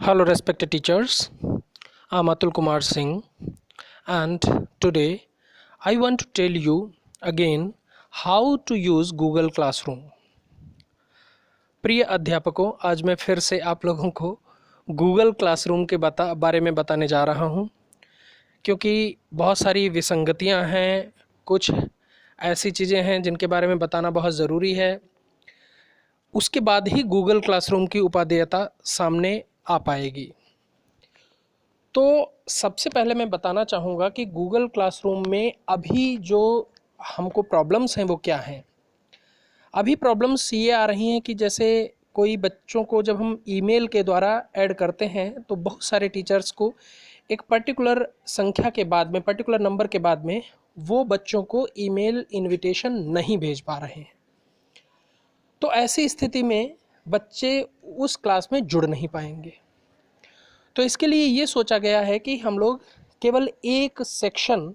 Hello, respected teachers. I'm Atul Kumar Singh, and today I want to tell you again how to use Google Classroom. प्रिय अध्यापकों, आज मैं फिर से आप लोगों को गूगल क्लासरूम के बारे में बताने जा रहा हूं, क्योंकि बहुत सारी विसंगतियां हैं, कुछ ऐसी चीज़ें हैं जिनके बारे में बताना बहुत ज़रूरी है। उसके बाद ही गूगल क्लासरूम की उपादेयता सामने आ पाएगी। तो सबसे पहले मैं बताना चाहूँगा कि गूगल क्लासरूम में अभी जो हमको प्रॉब्लम्स हैं वो क्या हैं। अभी प्रॉब्लम्स ये आ रही हैं कि जैसे कोई बच्चों को जब हम ईमेल के द्वारा ऐड करते हैं तो बहुत सारे टीचर्स को एक पर्टिकुलर संख्या के बाद में, पर्टिकुलर नंबर के बाद में वो बच्चों को ईमेल इनविटेशन नहीं भेज पा रहे हैं। तो ऐसी स्थिति में बच्चे उस क्लास में जुड़ नहीं पाएंगे। तो इसके लिए ये सोचा गया है कि हम लोग केवल एक सेक्शन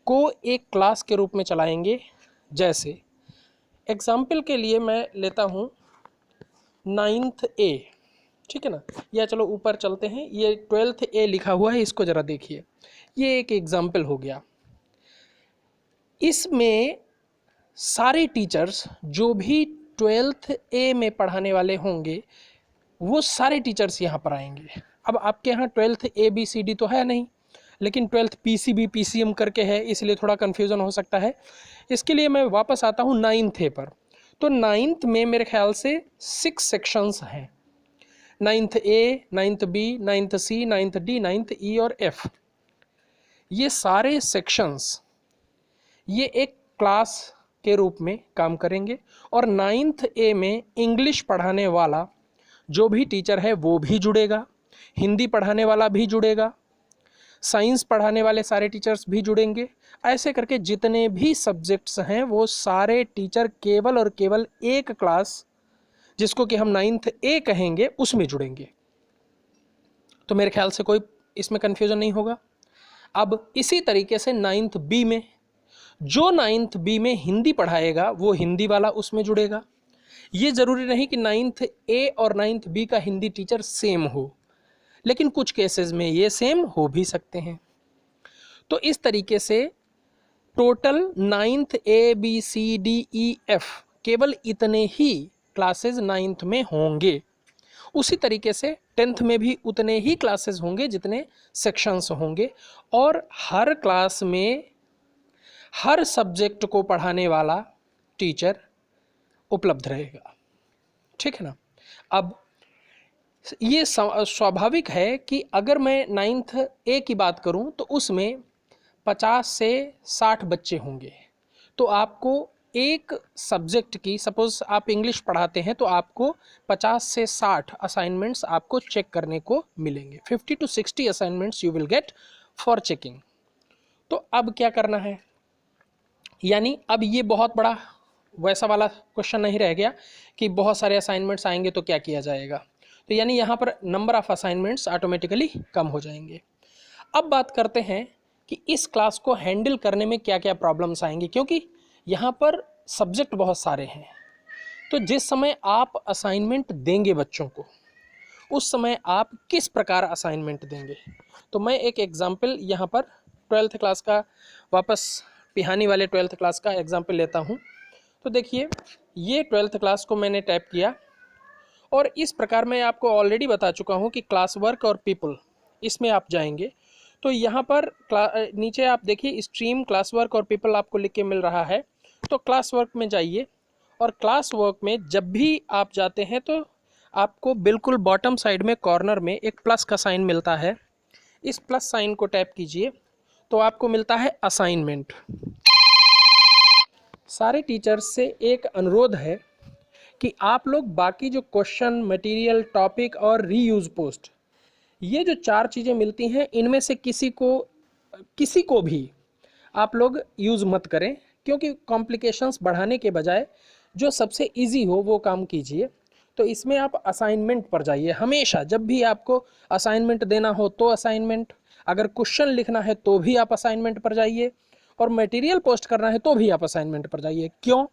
को एक क्लास के रूप में चलाएंगे। जैसे एग्जाम्पल के लिए मैं लेता हूँ 9th A, ठीक है ना, या चलो ऊपर चलते हैं, ये 12th A लिखा हुआ है, इसको ज़रा देखिए। ये एक एग्जाम्पल हो गया। इसमें सारे टीचर्स जो भी 12th A में पढ़ाने वाले होंगे वो सारे टीचर्स यहाँ पर आएंगे। अब आपके यहाँ 12th ABCD तो है नहीं, लेकिन 12th PCB PCM करके है, इसलिए थोड़ा कन्फ्यूज़न हो सकता है। इसके लिए मैं वापस आता हूँ 9th A पर। तो 9th में मेरे ख्याल से 6 सेक्शंस हैं। 9th A, 9th B, 9th C, 9th D, 9th E और F। ये सारे सेक्शंस ये एक क्लास के रूप में काम करेंगे। और 9th A में इंग्लिश पढ़ाने वाला जो भी टीचर है वो भी जुड़ेगा, हिंदी पढ़ाने वाला भी जुड़ेगा, साइंस पढ़ाने वाले सारे टीचर्स भी जुड़ेंगे। ऐसे करके जितने भी सब्जेक्ट्स हैं वो सारे टीचर केवल और केवल एक क्लास, जिसको कि हम 9th A कहेंगे, उसमें जुड़ेंगे। तो मेरे ख्याल से कोई इसमें कन्फ्यूजन नहीं होगा। अब इसी तरीके से 9th B में, जो 9th B में हिंदी पढ़ाएगा वो हिंदी वाला उसमें जुड़ेगा। ये ज़रूरी नहीं कि 9th A और 9th B का हिंदी टीचर सेम हो, लेकिन कुछ केसेस में ये सेम हो भी सकते हैं। तो इस तरीके से total 9th A B C D E F केवल इतने ही क्लासेस 9th में होंगे। उसी तरीके से 10th में भी उतने ही क्लासेस होंगे जितने सेक्शंस होंगे, और हर क्लास में हर सब्जेक्ट को पढ़ाने वाला टीचर उपलब्ध रहेगा, ठीक है ना। अब ये स्वाभाविक है कि अगर मैं 9th A की बात करूं तो उसमें 50 से 60 बच्चे होंगे। तो आपको एक सब्जेक्ट की, सपोज आप इंग्लिश पढ़ाते हैं, तो आपको 50 से 60 असाइनमेंट्स आपको चेक करने को मिलेंगे। 50 to 60 assignments you will get for checking. तो अब क्या करना है, यानी अब ये बहुत बड़ा वैसा वाला क्वेश्चन नहीं रह गया कि बहुत सारे असाइनमेंट्स आएंगे तो क्या किया जाएगा। तो यानी यहाँ पर नंबर ऑफ असाइनमेंट्स ऑटोमेटिकली कम हो जाएंगे। अब बात करते हैं कि इस क्लास को हैंडल करने में क्या क्या प्रॉब्लम्स आएंगी, क्योंकि यहाँ पर सब्जेक्ट बहुत सारे हैं। तो जिस समय आप असाइनमेंट देंगे बच्चों को, उस समय आप किस प्रकार असाइनमेंट देंगे। तो मैं एक एग्जाम्पल यहाँ पर 12th क्लास का, वापस पिहानी वाले 12th क्लास का एग्जाम्पल लेता हूँ। तो देखिए, ये 12th क्लास को मैंने टैप किया, और इस प्रकार मैं आपको ऑलरेडी बता चुका हूँ कि क्लास वर्क और पीपल, इसमें आप जाएंगे तो यहाँ पर नीचे आप देखिए स्ट्रीम, क्लास वर्क और पीपल आपको लिख के मिल रहा है। तो क्लास वर्क में जाइए, और क्लास वर्क में जब भी आप जाते हैं तो आपको बिल्कुल बॉटम साइड में कॉर्नर में एक प्लस का साइन मिलता है। इस प्लस साइन को टैप कीजिए तो आपको मिलता है असाइनमेंट। सारे टीचर्स से एक अनुरोध है कि आप लोग बाकी जो क्वेश्चन, मटेरियल, टॉपिक और रीयूज पोस्ट, ये जो 4 चीज़ें मिलती हैं, इनमें से किसी को भी आप लोग यूज़ मत करें, क्योंकि कॉम्प्लिकेशंस बढ़ाने के बजाय जो सबसे इजी हो वो काम कीजिए। तो इसमें आप असाइनमेंट पर जाइए। हमेशा जब भी आपको असाइनमेंट देना हो तो असाइनमेंट, अगर क्वेश्चन लिखना है तो भी आप असाइनमेंट पर जाइए, और मटेरियल पोस्ट करना है तो भी आप असाइनमेंट पर जाइए। क्यों?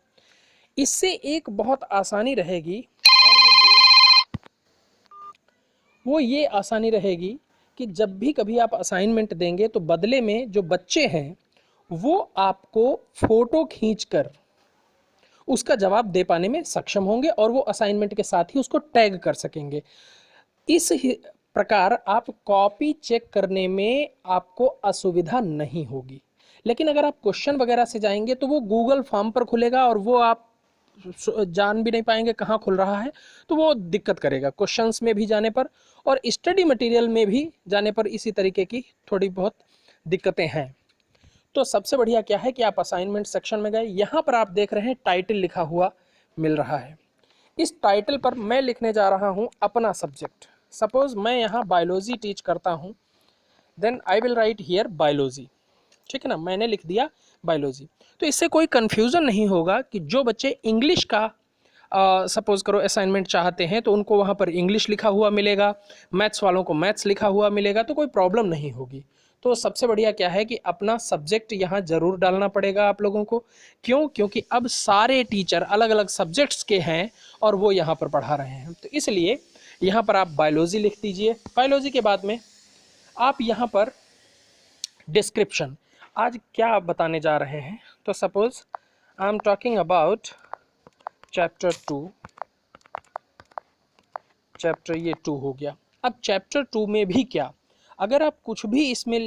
इससे एक बहुत आसानी रहेगी, वो ये आसानी रहेगी कि जब भी कभी आप असाइनमेंट देंगे तो बदले में जो बच्चे हैं वो आपको फ़ोटो खींचकर उसका जवाब दे पाने में सक्षम होंगे और वो असाइनमेंट के साथ ही उसको टैग कर सकेंगे। प्रकार आप कॉपी चेक करने में आपको असुविधा नहीं होगी। लेकिन अगर आप क्वेश्चन वगैरह से जाएंगे तो वो गूगल फॉर्म पर खुलेगा और वो आप जान भी नहीं पाएंगे कहाँ खुल रहा है, तो वो दिक्कत करेगा क्वेश्चंस में भी जाने पर और स्टडी मटेरियल में भी जाने पर इसी तरीके की थोड़ी बहुत दिक्कतें हैं। तो सबसे बढ़िया क्या है कि आप असाइनमेंट सेक्शन में गए, यहाँ पर आप देख रहे हैं टाइटल लिखा हुआ मिल रहा है। इस टाइटल पर मैं लिखने जा रहा हूँ अपना सब्जेक्ट। सपोज मैं यहाँ बायोलॉजी टीच करता हूँ, then I will write here biology. ठीक है ना, मैंने लिख दिया बायोलॉजी। तो इससे कोई कन्फ्यूज़न नहीं होगा कि जो बच्चे इंग्लिश का सपोज करो असाइनमेंट चाहते हैं तो उनको वहाँ पर इंग्लिश लिखा हुआ मिलेगा, मैथ्स वालों को मैथ्स लिखा हुआ मिलेगा, तो कोई प्रॉब्लम नहीं होगी। तो सबसे बढ़िया क्या है कि अपना सब्जेक्ट यहाँ ज़रूर डालना पड़ेगा आप लोगों को। क्यों? क्योंकि अब सारे टीचर अलग अलग सब्जेक्ट्स के हैं और वो यहाँ पर पढ़ा रहे हैं, तो इसलिए यहाँ पर आप बायोलॉजी लिख दीजिए। बायोलॉजी के बाद में आप यहाँ पर डिस्क्रिप्शन आज क्या बताने जा रहे हैं, तो suppose I am talking about chapter 2, chapter ये 2 हो गया। अब चैप्टर 2 में भी क्या, अगर आप कुछ भी इसमें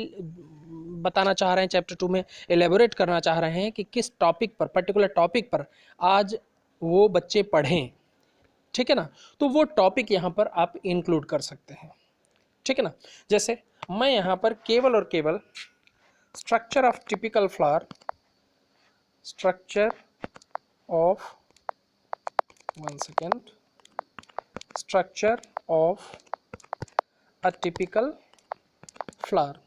बताना चाह रहे हैं, चैप्टर 2 में एलेबोरेट करना चाह रहे हैं कि किस टॉपिक पर, पर्टिकुलर टॉपिक पर आज वो बच्चे पढ़ें, ठीक है ना, तो वो टॉपिक यहाँ पर आप इंक्लूड कर सकते हैं। ठीक है ना, जैसे मैं यहाँ पर केवल और केवल structure of typical flower, structure of, one second, structure of a typical flower,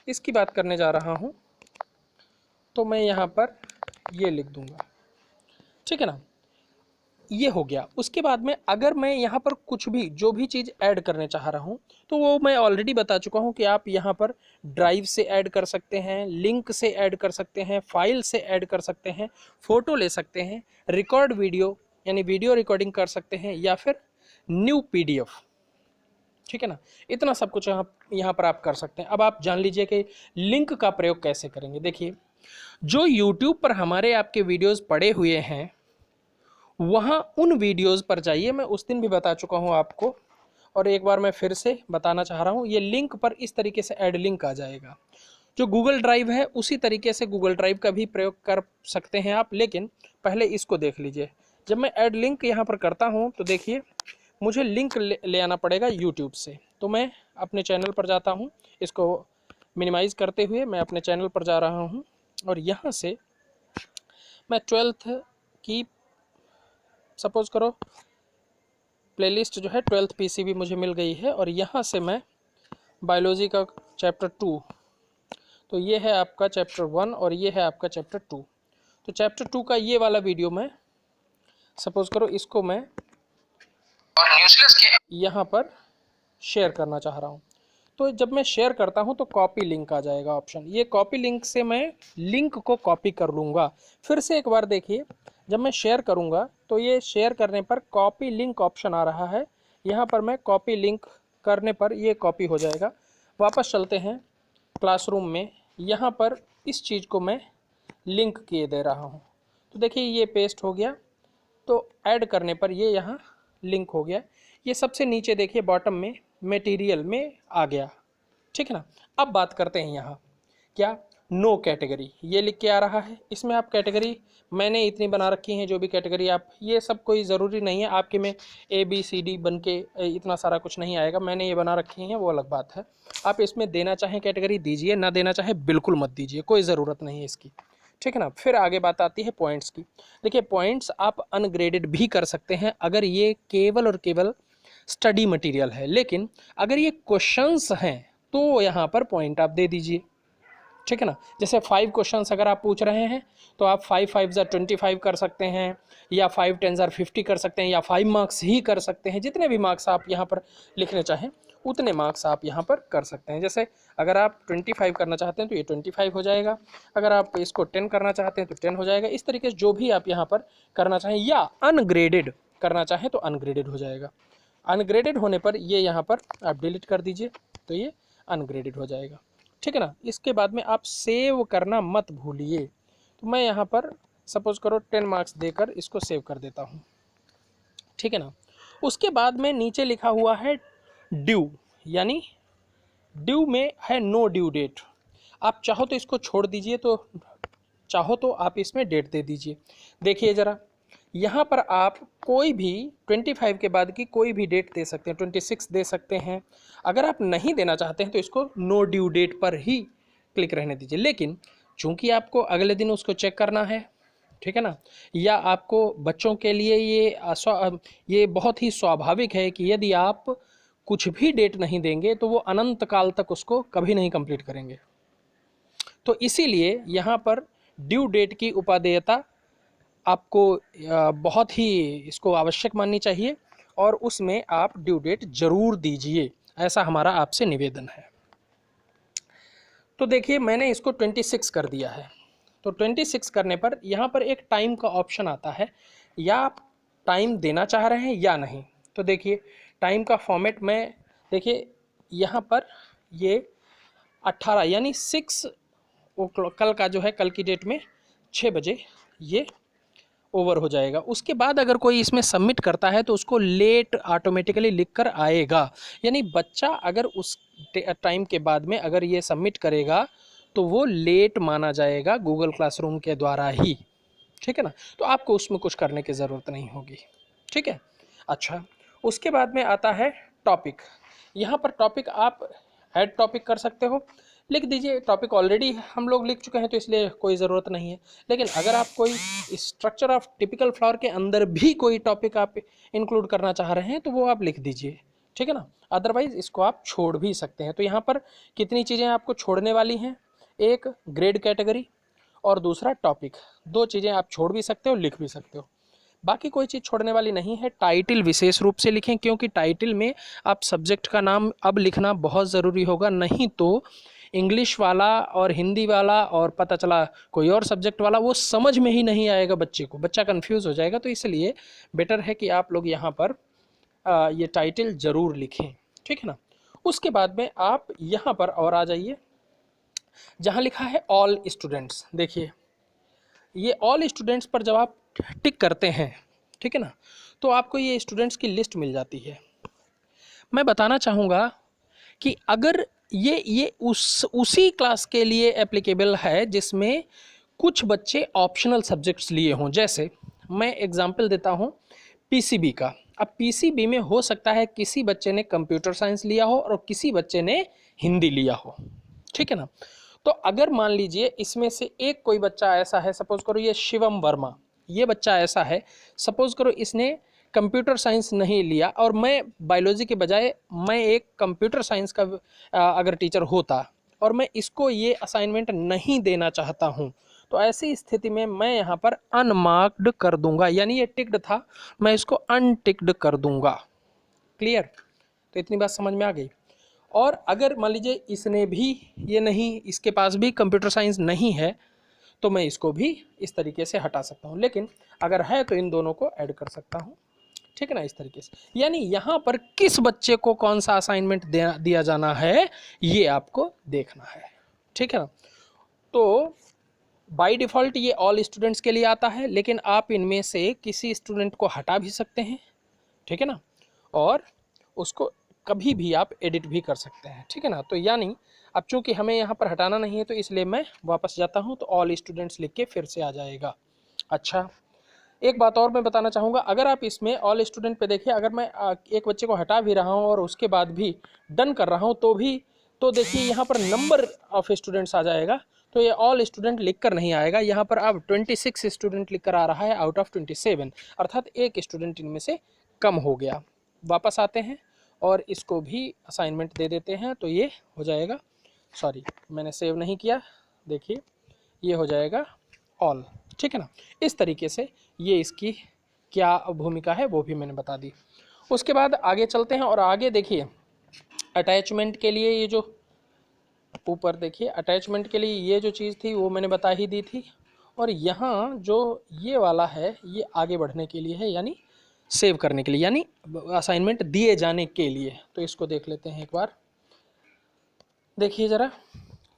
इसकी बात करने जा रहा हूँ, तो मैं यहाँ पर ये लिख दूंगा। ठीक है ना, ये हो गया। उसके बाद में अगर मैं यहाँ पर कुछ भी जो भी चीज़ ऐड करने चाह रहा हूँ तो वो मैं ऑलरेडी बता चुका हूँ कि आप यहाँ पर ड्राइव से ऐड कर सकते हैं, लिंक से ऐड कर सकते हैं, फाइल से ऐड कर सकते हैं, फ़ोटो ले सकते हैं, रिकॉर्ड वीडियो यानी वीडियो रिकॉर्डिंग कर सकते हैं, या फिर न्यू PDF। ठीक है ना, इतना सब कुछ यहाँ पर आप कर सकते हैं। अब आप जान लीजिए कि लिंक का प्रयोग कैसे करेंगे। देखिए, जो यूट्यूब पर हमारे आपके वीडियोज़ पड़े हुए हैं वहाँ उन वीडियोज़ पर जाइए, मैं उस दिन भी बता चुका हूँ आपको और एक बार मैं फिर से बताना चाह रहा हूँ। ये लिंक पर इस तरीके से ऐड लिंक आ जाएगा। जो गूगल ड्राइव है उसी तरीके से गूगल ड्राइव का भी प्रयोग कर सकते हैं आप, लेकिन पहले इसको देख लीजिए। जब मैं ऐड लिंक यहाँ पर करता हूँ तो देखिए मुझे लिंक ले आना पड़ेगा यूट्यूब से। तो मैं अपने चैनल पर जाता हूँ, इसको मिनिमाइज़ करते हुए मैं अपने चैनल पर जा रहा हूँ और यहाँ से मैं 12th की सपोज करो प्लेलिस्ट जो है 12th PCB मुझे मिल गई है और यहाँ से मैं बायोलॉजी का चैप्टर 2, तो ये है आपका चैप्टर 1 और ये है आपका चैप्टर 2। तो चैप्टर 2 का ये वाला वीडियो मैं सपोज करो इसको मैं यहाँ पर शेयर करना चाह रहा हूँ। तो जब मैं शेयर करता हूँ तो कॉपी लिंक आ जाएगा ऑप्शन, ये कॉपी लिंक से मैं लिंक को कॉपी कर लूँगा। फिर से एक बार देखिए, जब मैं शेयर करूँगा तो ये शेयर करने पर कॉपी लिंक ऑप्शन आ रहा है, यहाँ पर मैं कॉपी लिंक करने पर ये कॉपी हो जाएगा। वापस चलते हैं क्लासरूम में, यहाँ पर इस चीज़ को मैं लिंक किए दे रहा हूँ, तो देखिए ये पेस्ट हो गया। तो ऐड करने पर ये यहाँ लिंक हो गया। ये सबसे नीचे देखिए बॉटम में मटेरियल में आ गया। ठीक है ना, अब बात करते हैं यहाँ क्या, नो कैटेगरी ये लिख के आ रहा है। इसमें आप कैटेगरी मैंने इतनी बना रखी हैं, जो भी कैटेगरी आप, ये सब कोई ज़रूरी नहीं है आपके में ABCD बन के इतना सारा कुछ नहीं आएगा, मैंने ये बना रखी हैं वो अलग बात है। आप इसमें देना चाहें कैटेगरी दीजिए, ना देना चाहे बिल्कुल मत दीजिए, कोई ज़रूरत नहीं है इसकी। ठीक है ना, फिर आगे बात आती है पॉइंट्स की। देखिए पॉइंट्स आप अनग्रेडेड भी कर सकते हैं अगर ये केवल और केवल स्टडी मटेरियल है, लेकिन अगर ये क्वेश्चंस हैं तो यहाँ पर पॉइंट आप दे दीजिए। ठीक है ना, जैसे 5 क्वेश्चंस अगर आप पूछ रहे हैं तो आप 5 5 25 कर सकते हैं, या 5 10 50 कर सकते हैं, या 5 मार्क्स ही कर सकते हैं। जितने भी मार्क्स आप यहाँ पर लिखने चाहें उतने मार्क्स आप यहाँ पर कर सकते हैं। जैसे अगर आप 25 करना चाहते हैं तो ये 25 हो जाएगा, अगर आप इसको 10 करना चाहते हैं तो 10 हो जाएगा। इस तरीके से जो भी आप यहाँ पर करना चाहें, या अनग्रेडेड करना चाहें तो अनग्रेडेड हो जाएगा। अनग्रेडेड होने पर ये यहाँ पर आप डिलीट कर दीजिए, तो ये अनग्रेडेड हो जाएगा, ठीक है ना। इसके बाद में आप सेव करना मत भूलिए। तो मैं यहाँ पर सपोज करो 10 मार्क्स देकर इसको सेव कर देता हूँ, ठीक है ना। उसके बाद में नीचे लिखा हुआ है ड्यू, यानी ड्यू में है नो ड्यू डेट। आप चाहो तो इसको छोड़ दीजिए, तो चाहो तो आप इसमें डेट दे दीजिए। देखिए ज़रा, यहाँ पर आप कोई भी 25 के बाद की कोई भी डेट दे सकते हैं, 26 दे सकते हैं। अगर आप नहीं देना चाहते हैं तो इसको नो ड्यू डेट पर ही क्लिक रहने दीजिए। लेकिन चूंकि आपको अगले दिन उसको चेक करना है, ठीक है ना, या आपको बच्चों के लिए ये बहुत ही स्वाभाविक है कि यदि आप कुछ भी डेट नहीं देंगे तो वो अनंत काल तक उसको कभी नहीं कंप्लीट करेंगे। तो इसीलिए यहाँ पर ड्यू डेट की उपादेयता आपको बहुत ही इसको आवश्यक माननी चाहिए, और उसमें आप ड्यू डेट जरूर दीजिए, ऐसा हमारा आपसे निवेदन है। तो देखिए मैंने इसको 26 कर दिया है। तो 26 करने पर यहाँ पर एक टाइम का ऑप्शन आता है, या आप टाइम देना चाह रहे हैं या नहीं। तो देखिए टाइम का फॉर्मेट में देखिए यहाँ पर ये 18 यानी 6 कल का जो है, कल की डेट में 6 बजे ये ओवर हो जाएगा। उसके बाद अगर कोई इसमें सबमिट करता है तो उसको लेट ऑटोमेटिकली लिख कर आएगा, यानी बच्चा अगर उस टाइम के बाद में अगर ये सबमिट करेगा तो वो लेट माना जाएगा गूगल क्लासरूम के द्वारा ही, ठीक है ना। तो आपको उसमें कुछ करने की ज़रूरत नहीं होगी, ठीक है। अच्छा, उसके बाद में आता है टॉपिक। यहाँ पर टॉपिक आप ऐड टॉपिक कर सकते हो, लिख दीजिए। टॉपिक ऑलरेडी हम लोग लिख चुके हैं तो इसलिए कोई ज़रूरत नहीं है। लेकिन अगर आप कोई स्ट्रक्चर ऑफ टिपिकल फ्लावर के अंदर भी कोई टॉपिक आप इंक्लूड करना चाह रहे हैं तो वो आप लिख दीजिए, ठीक है ना। अदरवाइज इसको आप छोड़ भी सकते हैं। तो यहाँ पर कितनी चीज़ें आपको छोड़ने वाली हैं, एक ग्रेड कैटेगरी और दूसरा टॉपिक। दो चीज़ें आप छोड़ भी सकते हो, लिख भी सकते हो, बाकी कोई चीज़ छोड़ने वाली नहीं है। टाइटल विशेष रूप से लिखें, क्योंकि टाइटल में आप सब्जेक्ट का नाम अब लिखना बहुत ज़रूरी होगा, नहीं तो इंग्लिश वाला और हिंदी वाला और पता चला कोई और सब्जेक्ट वाला, वो समझ में ही नहीं आएगा बच्चे को, बच्चा कंफ्यूज हो जाएगा। तो इसलिए बेटर है कि आप लोग यहाँ पर ये टाइटल ज़रूर लिखें, ठीक है ना। उसके बाद में आप यहाँ पर और आ जाइए जहाँ लिखा है ऑल स्टूडेंट्स। देखिए ये ऑल स्टूडेंट्स पर जब आप टिक करते हैं, ठीक है ना, तो आपको ये स्टूडेंट्स की लिस्ट मिल जाती है। मैं बताना चाहूँगा कि अगर ये उसी क्लास के लिए एप्लीकेबल है जिसमें कुछ बच्चे ऑप्शनल सब्जेक्ट्स लिए हों। जैसे मैं एग्जांपल देता हूँ पीसीबी का। अब पीसीबी में हो सकता है किसी बच्चे ने कंप्यूटर साइंस लिया हो और किसी बच्चे ने हिंदी लिया हो, ठीक है ना। तो अगर मान लीजिए इसमें से एक कोई बच्चा ऐसा है, सपोज करो ये शिवम वर्मा, ये बच्चा ऐसा है, सपोज करो इसने कंप्यूटर साइंस नहीं लिया और मैं बायोलॉजी के बजाय मैं एक कंप्यूटर साइंस का अगर टीचर होता और मैं इसको ये असाइनमेंट नहीं देना चाहता हूँ, तो ऐसी स्थिति में मैं यहाँ पर अनमार्क्ड कर दूंगा, यानी ये टिक्ड था, मैं इसको अनटिक्ड कर दूंगा। क्लियर? तो इतनी बात समझ में आ गई। और अगर मान लीजिए इसने भी ये नहीं, इसके पास भी कंप्यूटर साइंस नहीं है, तो मैं इसको भी इस तरीके से हटा सकता हूँ। लेकिन अगर है तो इन दोनों को ऐड कर सकता हूँ, ठीक है ना, इस तरीके से। यानी यहाँ पर किस बच्चे को कौन सा असाइनमेंट दिया जाना है ये आपको देखना है, ठीक है ना। तो बाय डिफ़ॉल्ट ये ऑल स्टूडेंट्स के लिए आता है, लेकिन आप इनमें से किसी स्टूडेंट को हटा भी सकते हैं, ठीक है ना, और उसको कभी भी आप एडिट भी कर सकते हैं, ठीक है ना। तो यानी अब चूंकि हमें यहाँ पर हटाना नहीं है तो इसलिए मैं वापस जाता हूँ, तो ऑल स्टूडेंट्स लिख के फिर से आ जाएगा। अच्छा, एक बात और मैं बताना चाहूँगा, अगर आप इसमें ऑल स्टूडेंट पे देखिए, अगर मैं एक बच्चे को हटा भी रहा हूँ और उसके बाद भी डन कर रहा हूँ तो देखिए यहाँ पर नंबर ऑफ स्टूडेंट्स आ जाएगा। तो ये ऑल स्टूडेंट लिख कर नहीं आएगा, यहाँ पर अब 26 स्टूडेंट लिख कर आ रहा है आउट ऑफ 27, अर्थात एक स्टूडेंट इनमें से कम हो गया। वापस आते हैं और इसको भी असाइनमेंट दे देते हैं, तो ये हो जाएगा, सॉरी मैंने सेव नहीं किया, देखिए ये हो जाएगा ऑल, ठीक है ना। इस तरीके से ये इसकी क्या भूमिका है वो भी मैंने बता दी। उसके बाद आगे चलते हैं और आगे देखिए अटैचमेंट के लिए ये जो ऊपर देखिए अटैचमेंट के लिए ये जो चीज़ थी वो मैंने बता ही दी थी, और यहाँ जो ये वाला है ये आगे बढ़ने के लिए है, यानी सेव करने के लिए, यानी असाइनमेंट दिए जाने के लिए। तो इसको देख लेते हैं एक बार। देखिए ज़रा,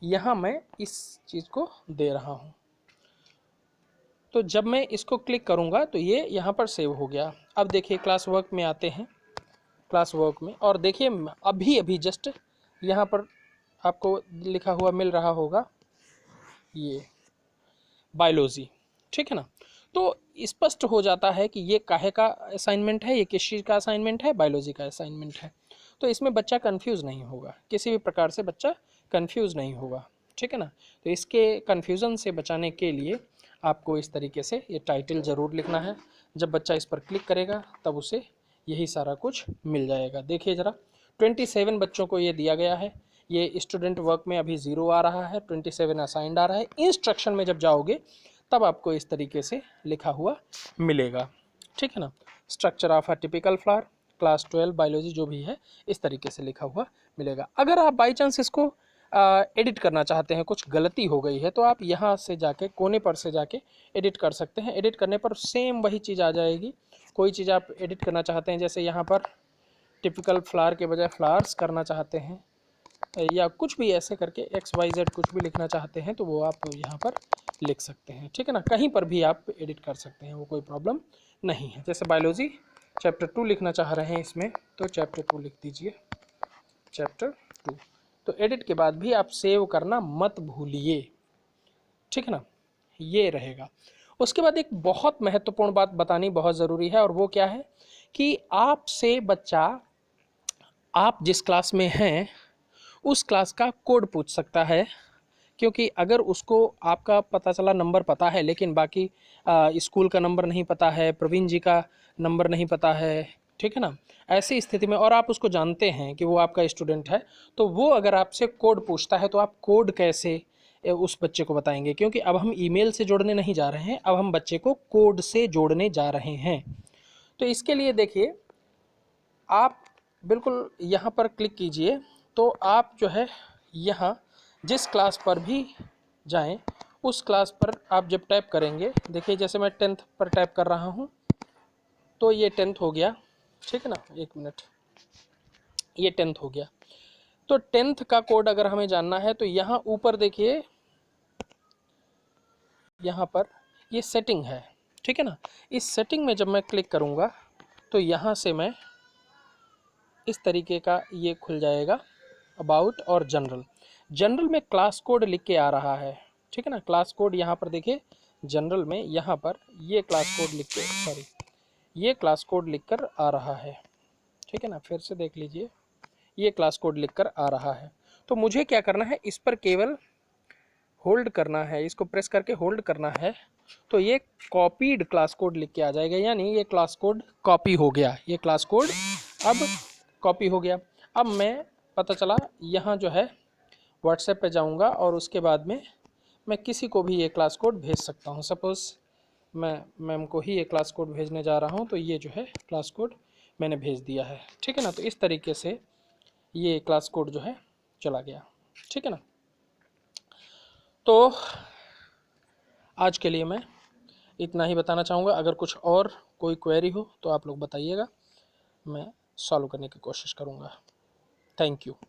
यहाँ मैं इस चीज़ को दे रहा हूँ, तो जब मैं इसको क्लिक करूँगा तो ये यहाँ पर सेव हो गया। अब देखिए क्लास वर्क में आते हैं, क्लास वर्क में, और देखिए अभी अभी जस्ट यहाँ पर आपको लिखा हुआ मिल रहा होगा ये बायोलॉजी, ठीक है ना। तो स्पष्ट हो जाता है कि ये काहे का असाइनमेंट है, ये किस चीज़ का असाइनमेंट है, बायोलॉजी का असाइनमेंट है। तो इसमें बच्चा कंफ्यूज नहीं होगा, किसी भी प्रकार से बच्चा कंफ्यूज नहीं होगा, ठीक है ना। तो इसके कंफ्यूजन से बचाने के लिए आपको इस तरीके से ये टाइटल ज़रूर लिखना है। जब बच्चा इस पर क्लिक करेगा तब उसे यही सारा कुछ मिल जाएगा। देखिए ज़रा, 27 बच्चों को ये दिया गया है। ये स्टूडेंट वर्क में अभी 0 आ रहा है, 27 असाइंड आ रहा है। इंस्ट्रक्शन में जब जाओगे तब आपको इस तरीके से लिखा हुआ मिलेगा, ठीक है ना। Structure of a typical flower, class 12 biology, जो भी है इस तरीके से लिखा हुआ मिलेगा। अगर आप बाई चांस इसको एडिट करना चाहते हैं, कुछ गलती हो गई है, तो आप यहाँ से जाके कोने पर से जाके एडिट कर सकते हैं। एडिट करने पर सेम वही चीज़ आ जाएगी। कोई चीज़ आप एडिट करना चाहते हैं, जैसे यहाँ पर टिपिकल फ्लावर के बजाय फ्लावर्स करना चाहते हैं, या कुछ भी ऐसे करके XYZ कुछ भी लिखना चाहते हैं, तो वो आप यहाँ पर लिख सकते हैं, ठीक है ना। कहीं पर भी आप एडिट कर सकते हैं, वो कोई प्रॉब्लम नहीं है। जैसे बायोलॉजी चैप्टर 2 लिखना चाह रहे हैं इसमें, तो चैप्टर 2 लिख दीजिए, चैप्टर 2। तो एडिट के बाद भी आप सेव करना मत भूलिए, ठीक है ना, ये रहेगा। उसके बाद एक बहुत महत्वपूर्ण बात बतानी बहुत ज़रूरी है, और वो क्या है कि आपसे बच्चा आप जिस क्लास में हैं उस क्लास का कोड पूछ सकता है। क्योंकि अगर उसको आपका पता चला नंबर पता है, लेकिन बाकी स्कूल का नंबर नहीं पता है, प्रवीण जी का नंबर नहीं पता है, ठीक है ना, ऐसी स्थिति में, और आप उसको जानते हैं कि वो आपका स्टूडेंट है, तो वो अगर आपसे कोड पूछता है तो आप कोड कैसे उस बच्चे को बताएंगे। क्योंकि अब हम ईमेल से जोड़ने नहीं जा रहे हैं, अब हम बच्चे को कोड से जोड़ने जा रहे हैं। तो इसके लिए देखिए, आप बिल्कुल यहाँ पर क्लिक कीजिए, तो आप जो है यहाँ जिस क्लास पर भी जाएं उस क्लास पर आप जब टैप करेंगे, देखिए जैसे मैं 10th पर टैप कर रहा हूँ तो ये 10th हो गया, ठीक है ना। एक मिनट, ये 10th हो गया। तो 10th का कोड अगर हमें जानना है तो यहाँ ऊपर देखिए, यहाँ पर ये सेटिंग है, ठीक है ना। इस सेटिंग में जब मैं क्लिक करूँगा तो यहाँ से मैं इस तरीके का ये खुल जाएगा, अबाउट और जनरल। जनरल में क्लास कोड लिख के आ रहा है, ठीक है ना। क्लास कोड यहाँ पर देखिए, जनरल में यहाँ पर ये क्लास कोड लिख के, सॉरी, ये क्लास कोड लिख कर आ रहा है, ठीक है ना। फिर से देख लीजिए, ये क्लास कोड लिख कर आ रहा है। तो मुझे क्या करना है, इस पर केवल होल्ड करना है, इसको प्रेस करके होल्ड करना है, तो ये कॉपीड क्लास कोड लिख के आ जाएगा, यानी ये क्लास कोड कॉपी हो गया, ये क्लास कोड अब कॉपी हो गया। अब मैं, पता चला यहाँ जो है व्हाट्सएप पे जाऊँगा और उसके बाद में मैं किसी को भी ये क्लास कोड भेज सकता हूँ। सपोज़ मैं मैम को ही ये क्लास कोड भेजने जा रहा हूँ, तो ये जो है क्लास कोड मैंने भेज दिया है, ठीक है ना। तो इस तरीके से ये क्लास कोड जो है चला गया, ठीक है ना। तो आज के लिए मैं इतना ही बताना चाहूँगा। अगर कुछ और कोई क्वेरी हो तो आप लोग बताइएगा, मैं सॉल्व करने की कोशिश करूँगा। Thank you.